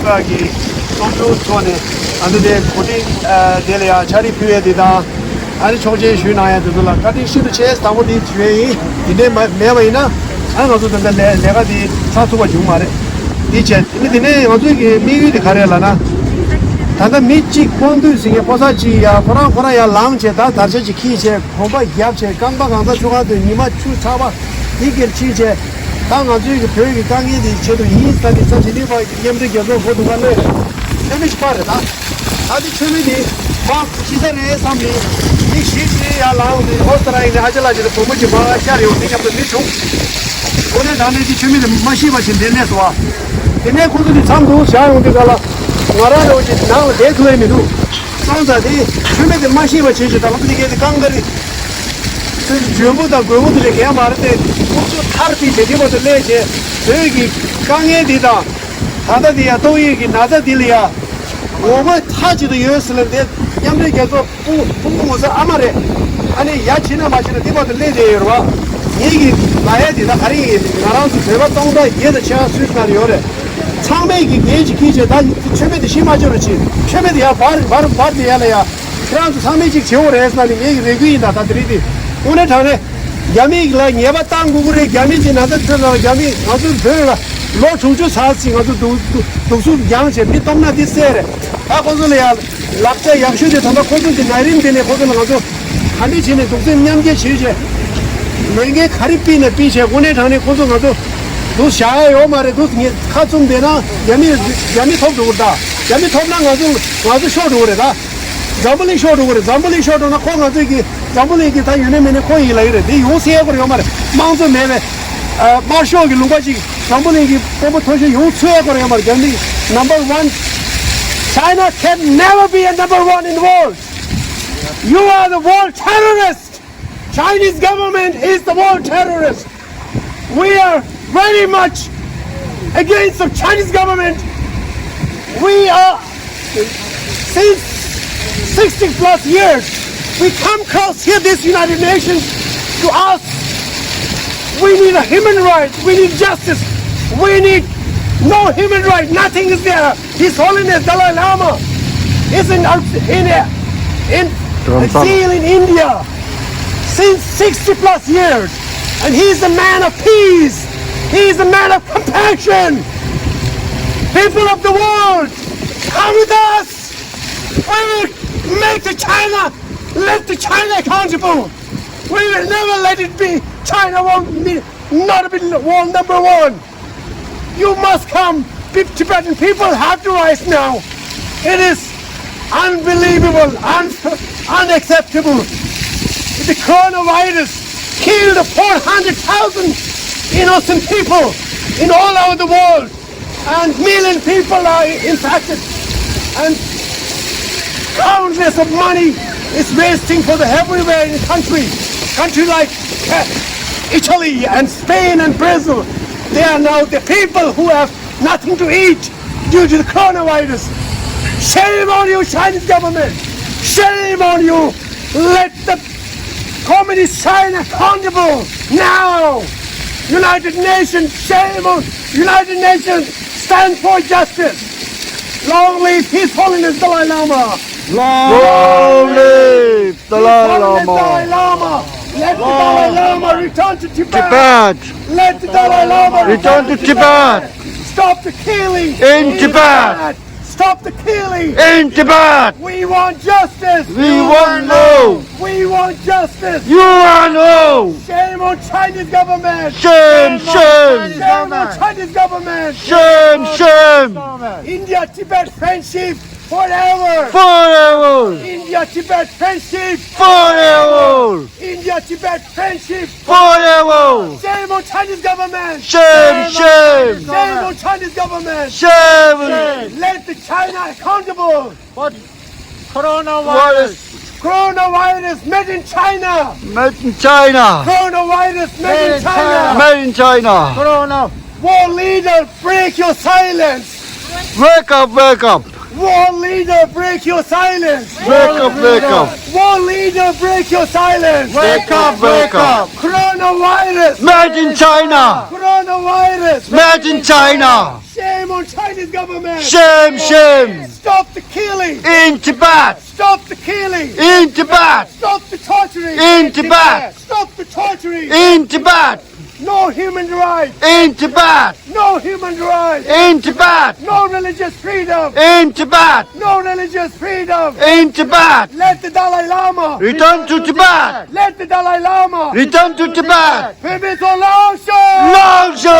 Chungagi, Tokyo Tone, and the putting Delia, Chari Puedida, and Choje Shunaya, the Dula, cutting ship chest, Tamudi Tree, in the Mevina, and also the Levadi Satua Jumare. Teacher, in the name of Mivi the Karelana. Tanda Michi Kondu sing a Posachi, Poraya Lamche, that Tarjachi Kiche, Hoba Yapche, Gamba Gamba Chuga, the Nima Chu Chaba, Higel Chiche, Tanga Jig, Peri, Tangi, the Chedu East, and the Sanjiva, Yamdi Gazo, for the one later. Finish part of that. How did you read it? Mark, she's an assembly. She allowed the Ostara in the Hajala, the Pomuja, Chari, think of the Mitchell. What is done is to me the Mashiva in the Neswa. The neck was the Sandu, Shai on the Gala. Warano is now dead to me. Sounds that he made the machine was changed. I want to get the Kangari. Jumbo the Guru to the Gamarte, also Tarpi, the Divo the Lege, Regi, Kange Dida, Hada the Atoi, Nada Dilia, over touch the Jerusalem, Yamri Gazo, who was Amare, and a Yachina Machina Divo the Lege, Yegi, Maedi, the Hari, around the Sevatonga, here the chance to Mariore. Samegi gauge kije da cheme de shima jorchi cheme de ya bar de ya kran samegi chore esna ni me regi da tadridi une thane yami la nyeba tang gugure yami ji na da tsala yami azu de lo chuju sa sing azu du su yang che bi tomna di sere a kozule ya lapcha yakshu de thama kozul de nairin de ne kozul azu hani chine du se nyam ge chije menge kharipi ne piche une thane kozul azu 도 샤요 말에 도 카좀 되나 야미 톱도 그다 야미 톱랑 가지고 쇼도 그래다 잠블리 쇼도 그래 잠블리 쇼도나 코가 저기 잠블리기 다 얘네면에 코이 라이래 네 요새 그래 말에 망도 내내 마쇼기 룽가지 잠블리기 뽑아 터시 요새 그래 말에 근데 number 1 China can never be a number 1 in the world. You are the world terrorist. Chinese government is the world terrorist. We are very much against the Chinese government. We are, since 60 plus years, we come across here this United Nations to ask, we need a human rights, we need justice, we need no human rights, nothing is there. His Holiness Dalai Lama is in exile in India since 60 plus years, and he is a man of peace. He is a man of compassion. People of the world, come with us. We will make the China, let the China accountable. We will never let it be. China won't be, not be world number 1. You must come. Tibetan people have to rise now. It is unbelievable, unacceptable. The coronavirus killed 400,000 innocent people in all over the world, and million people are infected, and countless of money is wasting for the everywhere in the country like Italy and Spain and Brazil. They are now the people who have nothing to eat due to the coronavirus. Shame on you, Chinese government. Shame on you. Let the communist China accountable now. United Nations, shame on United Nations, stand for justice. Long live His Holiness Dalai Lama. Long live Dalai Dalai Lama. Lama. Let the Dalai Lama return to Tibet. Tibet. Let the Dalai Lama Return to Tibet. Stop the killing In Tibet. Stop the killing. In Tibet. We want justice. We want no. We want justice. You are no. Shame on Chinese government. Shame, shame. Shame on Chinese government. Shame, shame. India-Tibet friendship forever. Forever. India-Tibet friendship Forever. India-Tibet friendship. Forever. Shame on Chinese government. Shame, shame. Shame on Chinese government. Shame. Let the China accountable. But coronavirus. Coronavirus made in China. Made in China. Coronavirus made in China. Made in China. Corona. War leader, break your silence. Wake up, wake up. War leader, break your silence. Wake up, wake up. War leader, break your silence. Wake up, wake up. Coronavirus. Made in China. Coronavirus. Made in China. Shame Shame on Chinese government. Shame, shame. Stop the killing. In Tibet. Stop the killing. In Tibet. Stop the torturing. In Tibet. Stop the torturing. In Tibet. No human rights. In Tibet. No human rights. In Tibet. No religious freedom. In Tibet. No religious freedom. In Tibet. Let the Dalai Lama. Return to Tibet. Let the Dalai Lama. Return to Tibet. 回民族老兄。 老兄。